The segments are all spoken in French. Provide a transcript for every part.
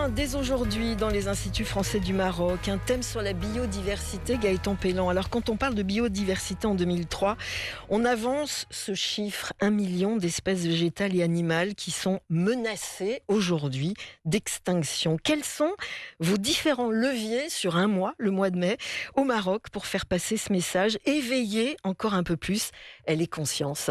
Demain, dès aujourd'hui, dans les instituts français du Maroc, un thème sur la biodiversité, Gaëtan Pellan. Alors, quand on parle de biodiversité en 2003, on avance ce chiffre, 1 million d'espèces végétales et animales qui sont menacées aujourd'hui d'extinction. Quels sont vos différents leviers sur un mois, le mois de mai, au Maroc, pour faire passer ce message, éveiller encore un peu plus les consciences?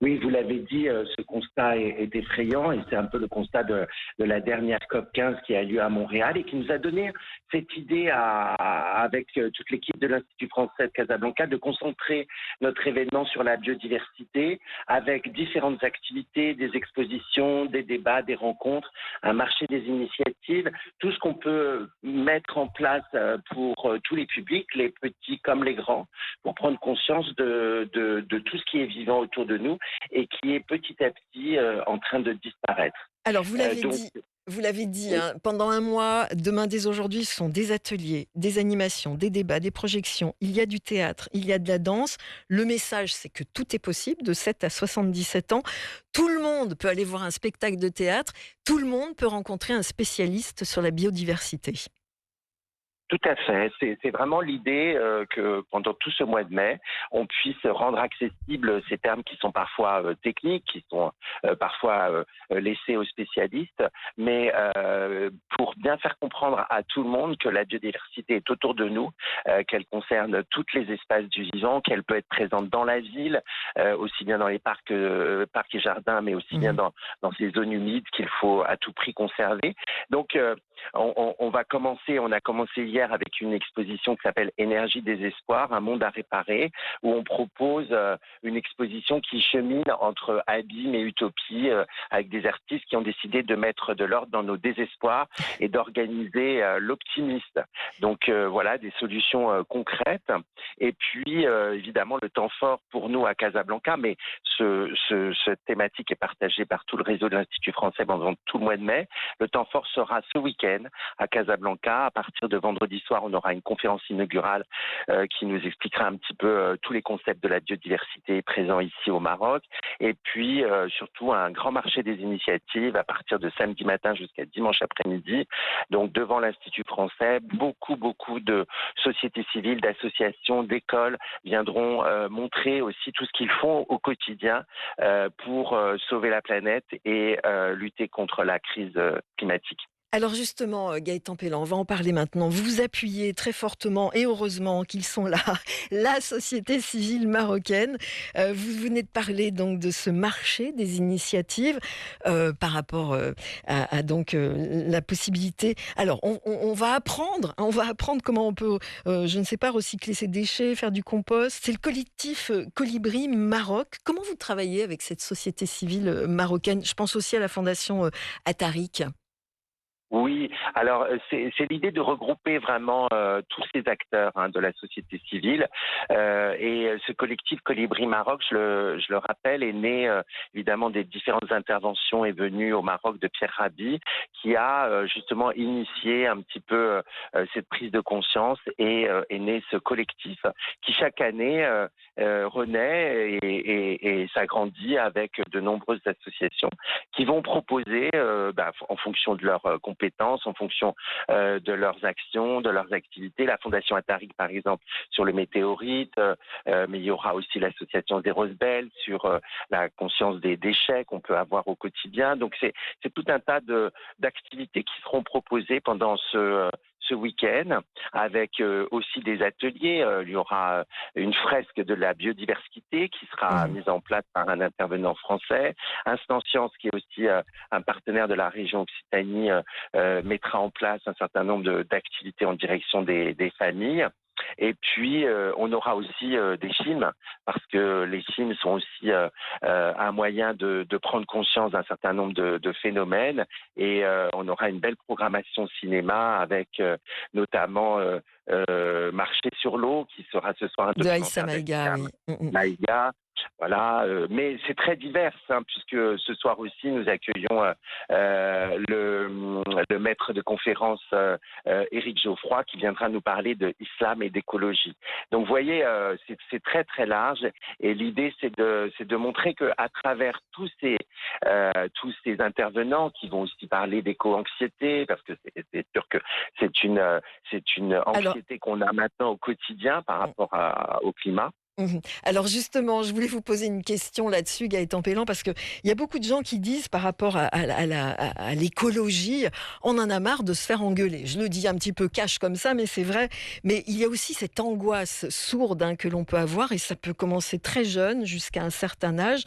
Oui, vous l'avez dit, ce constat est effrayant et c'est un peu le constat de la dernière COP15 qui a lieu à Montréal et qui nous a donné cette idée avec toute l'équipe de l'Institut français de Casablanca de concentrer notre événement sur la biodiversité avec différentes activités, des expositions, des débats, des rencontres, un marché des initiatives, tout ce qu'on peut mettre en place pour tous les publics, les petits comme les grands, pour prendre conscience de tout ce qui est vivant autour de nous et qui est petit à petit en train de disparaître. Alors, vous l'avez Donc, dit. Vous l'avez dit, oui, hein, pendant un mois, demain dès aujourd'hui, ce sont des ateliers, des animations, des débats, des projections. Il y a du théâtre, il y a de la danse. Le message, c'est que tout est possible, de 7 à 77 ans. Tout le monde peut aller voir un spectacle de théâtre. Tout le monde peut rencontrer un spécialiste sur la biodiversité. tout à fait. C'est vraiment l'idée que pendant tout ce mois de mai, on puisse rendre accessibles ces termes qui sont parfois techniques, qui sont parfois laissés aux spécialistes, mais pour bien faire comprendre à tout le monde que la biodiversité est autour de nous, qu'elle concerne toutes les espaces du vivant, qu'elle peut être présente dans la ville, aussi bien dans les parcs et jardins, mais aussi bien Mhm. dans ces zones humides qu'il faut à tout prix conserver. Donc, on va commencer, on a commencé hier avec une exposition qui s'appelle Énergie des espoirs, un monde à réparer, où on propose une exposition qui chemine entre abîme et utopie, avec des artistes qui ont décidé de mettre de l'ordre dans nos désespoirs et d'organiser l'optimiste. Donc voilà, des solutions concrètes. Et puis évidemment le temps fort pour nous à Casablanca, mais cette thématique est partagée par tout le réseau de l'Institut français pendant tout le mois de mai. Le temps fort sera ce week-end à Casablanca. À partir de vendredi soir, on aura une conférence inaugurale qui nous expliquera un petit peu tous les concepts de la biodiversité présents ici au Maroc. Et puis surtout un grand marché des initiatives à partir de samedi matin jusqu'à dimanche après-midi. Donc devant l'Institut français, beaucoup de sociétés civiles, d'associations, d'écoles viendront montrer aussi tout ce qu'ils font au quotidien pour sauver la planète et lutter contre la crise climatique. Alors justement, Gaëtan Pellan, on va en parler maintenant. Vous vous appuyez très fortement, et heureusement qu'ils sont là, la société civile marocaine. Vous venez de parler donc de ce marché des initiatives par rapport à donc la possibilité. Alors on va apprendre comment on peut, je ne sais pas, recycler ses déchets, faire du compost. C'est le collectif Colibri Maroc. Comment vous travaillez avec cette société civile marocaine? Je pense aussi à la fondation Ataric. Oui, alors c'est l'idée de regrouper vraiment tous ces acteurs de la société civile et ce collectif Colibri Maroc, je le rappelle, est né évidemment des différentes interventions et venues au Maroc de Pierre Rabhi, qui a justement initié un petit peu cette prise de conscience et est né ce collectif qui chaque année renaît et s'agrandit avec de nombreuses associations qui vont proposer en fonction de leurs compétences, en fonction de leurs actions, de leurs activités. La Fondation Ataric, par exemple, sur le météorite, mais il y aura aussi l'association des Roses Belles sur la conscience des déchets qu'on peut avoir au quotidien. Donc c'est tout un tas d'activités qui seront proposées pendant ce week-end, avec aussi des ateliers. Il y aura une fresque de la biodiversité qui sera mise en place par un intervenant français. Instant Science, qui est aussi un partenaire de la région Occitanie, mettra en place un certain nombre d'activités en direction des familles. Et puis, on aura aussi des films, parce que les films sont aussi un moyen de prendre conscience d'un certain nombre de phénomènes. Et on aura une belle programmation cinéma avec notamment Marcher sur l'eau, qui sera ce soir un De Aïssa documentaire Maïga, d'Aïssa oui. Maïga. Voilà, mais c'est très divers, puisque ce soir aussi nous accueillons le maître de conférence Éric Geoffroy, qui viendra nous parler de islam et d'écologie. Donc vous voyez, c'est très très large, et l'idée c'est de montrer que à travers tous tous ces intervenants qui vont aussi parler d'éco-anxiété, parce que c'est sûr que c'est une Alors, anxiété qu'on a maintenant au quotidien par rapport au climat. Alors justement, je voulais vous poser une question là-dessus, Gaëtan Pellan, parce qu'il y a beaucoup de gens qui disent par rapport à l'écologie, on en a marre de se faire engueuler. Je le dis un petit peu cash comme ça, mais c'est vrai. Mais il y a aussi cette angoisse sourde, hein, que l'on peut avoir, et ça peut commencer très jeune jusqu'à un certain âge.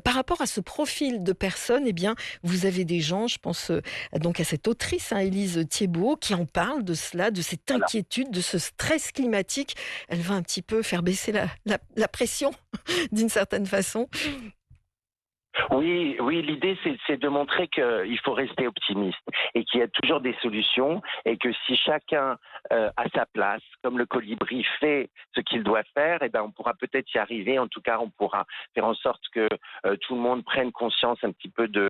Par rapport à ce profil de personnes, eh bien, vous avez des gens, je pense donc à cette autrice, hein, Élise Thiébaut, qui en parle de cela, de cette inquiétude, de ce stress climatique. Elle va un petit peu faire baisser la pression d'une certaine façon. Oui, oui, l'idée c'est de montrer qu'il faut rester optimiste et qu'il y a toujours des solutions et que si chacun a sa place, comme le colibri fait ce qu'il doit faire, eh ben on pourra peut-être y arriver. En tout cas, on pourra faire en sorte que tout le monde prenne conscience un petit peu de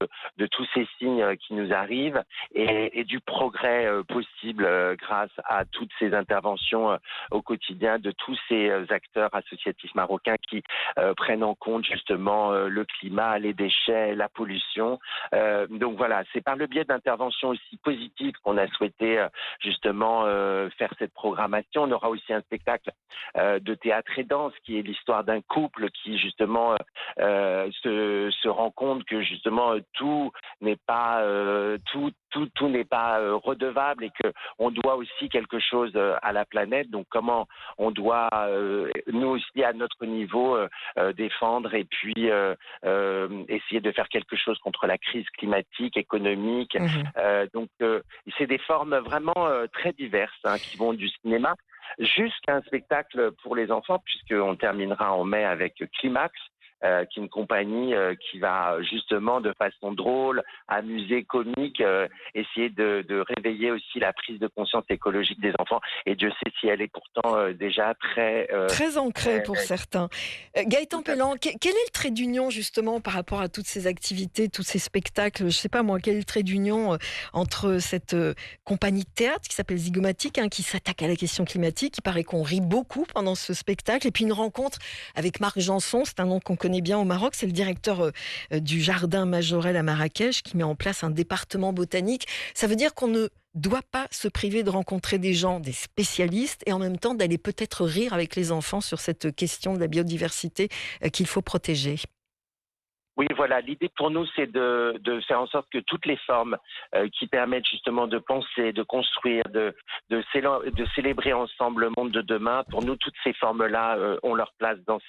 tous ces signes qui nous arrivent et du progrès possible grâce à toutes ces interventions au quotidien de tous ces acteurs associatifs marocains qui prennent en compte justement le climat, les déchets, la pollution. Donc voilà, c'est par le biais d'interventions aussi positives qu'on a souhaité justement faire cette programmation. On aura aussi un spectacle de théâtre et danse qui est l'histoire d'un couple qui justement se rend compte que justement tout n'est pas tout n'est pas redevable et que on doit aussi quelque chose à la planète. Donc comment on doit nous aussi à notre niveau défendre et puis essayer de faire quelque chose contre la crise climatique, économique. Mmh. C'est des formes vraiment très diverses, hein, qui vont du cinéma jusqu'à un spectacle pour les enfants, puisqu'on terminera en mai avec Climax, qui est une compagnie qui va justement de façon drôle, amusée, comique, essayer de réveiller aussi la prise de conscience écologique des enfants. Et Dieu sait si elle est pourtant déjà très, Très ancré très pour certains. Gaëtan tout à Pellan, quel est le trait d'union justement par rapport à toutes ces activités, tous ces spectacles? Je ne sais pas moi, quel est le trait d'union entre cette compagnie de théâtre qui s'appelle Zygomatic, hein, qui s'attaque à la question climatique? Il paraît qu'on rit beaucoup pendant ce spectacle. Et puis une rencontre avec Marc Janson, c'est un nom qu'on connaît bien au Maroc. C'est le directeur du jardin Majorel à Marrakech qui met en place un département botanique. Ça veut dire qu'on ne doit pas se priver de rencontrer des gens, des spécialistes, et en même temps d'aller peut-être rire avec les enfants sur cette question de la biodiversité qu'il faut protéger. Oui, voilà. L'idée pour nous, c'est de faire en sorte que toutes les formes qui permettent justement de penser, de construire, de célébrer ensemble le monde de demain, pour nous, toutes ces formes-là ont leur place dans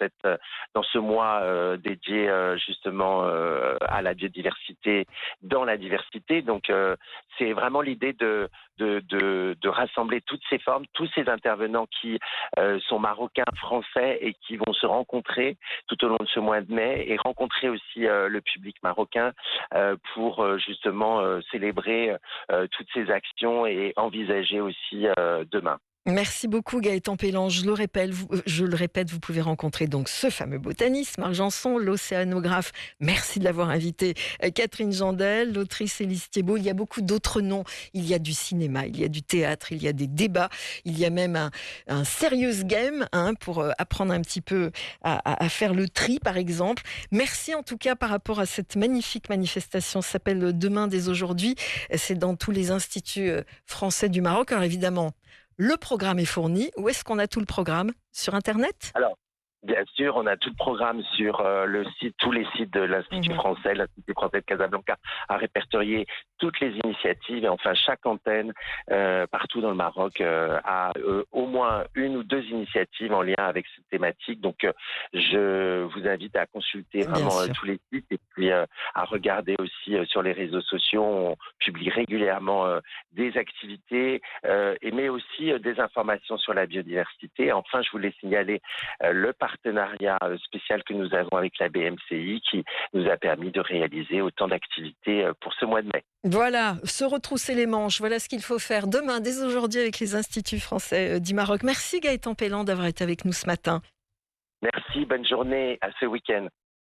ce mois dédié justement à la biodiversité, dans la diversité. Donc, c'est vraiment l'idée de rassembler toutes ces formes, tous ces intervenants qui sont marocains, français et qui vont se rencontrer tout au long de ce mois de mai et rencontrer aussi le public marocain pour justement célébrer toutes ces actions et envisager aussi demain. Merci beaucoup Gaëtan Pellan. Je le répète, vous pouvez rencontrer donc ce fameux botaniste, Marc Janson, l'océanographe. Merci de l'avoir invité. Catherine Jandel, l'autrice Élise Thiébaut. Il y a beaucoup d'autres noms. Il y a du cinéma, il y a du théâtre, il y a des débats. Il y a même un serious game, hein, pour apprendre un petit peu à faire le tri, par exemple. Merci en tout cas par rapport à cette magnifique manifestation. Ça s'appelle Demain dès aujourd'hui. C'est dans tous les instituts français du Maroc. Alors évidemment, le programme est fourni. Où est-ce qu'on a tout le programme? Sur Internet? Alors, bien sûr, on a tout le programme sur le site, tous les sites de l'Institut français, l'Institut français de Casablanca a répertorié toutes les initiatives et enfin chaque antenne partout dans le Maroc a au moins une ou deux initiatives en lien avec cette thématique. Donc, je vous invite à consulter Bien vraiment sûr. tous les sites et puis à regarder aussi sur les réseaux sociaux. On publie régulièrement des activités mais aussi des informations sur la biodiversité. Enfin, je voulais signaler le partenariat spécial que nous avons avec la BMCI qui nous a permis de réaliser autant d'activités pour ce mois de mai. Voilà, se retrousser les manches, voilà ce qu'il faut faire demain, dès aujourd'hui, avec les instituts français du Maroc. Merci Gaëtan Pellan d'avoir été avec nous ce matin. Merci, bonne journée, à ce week-end.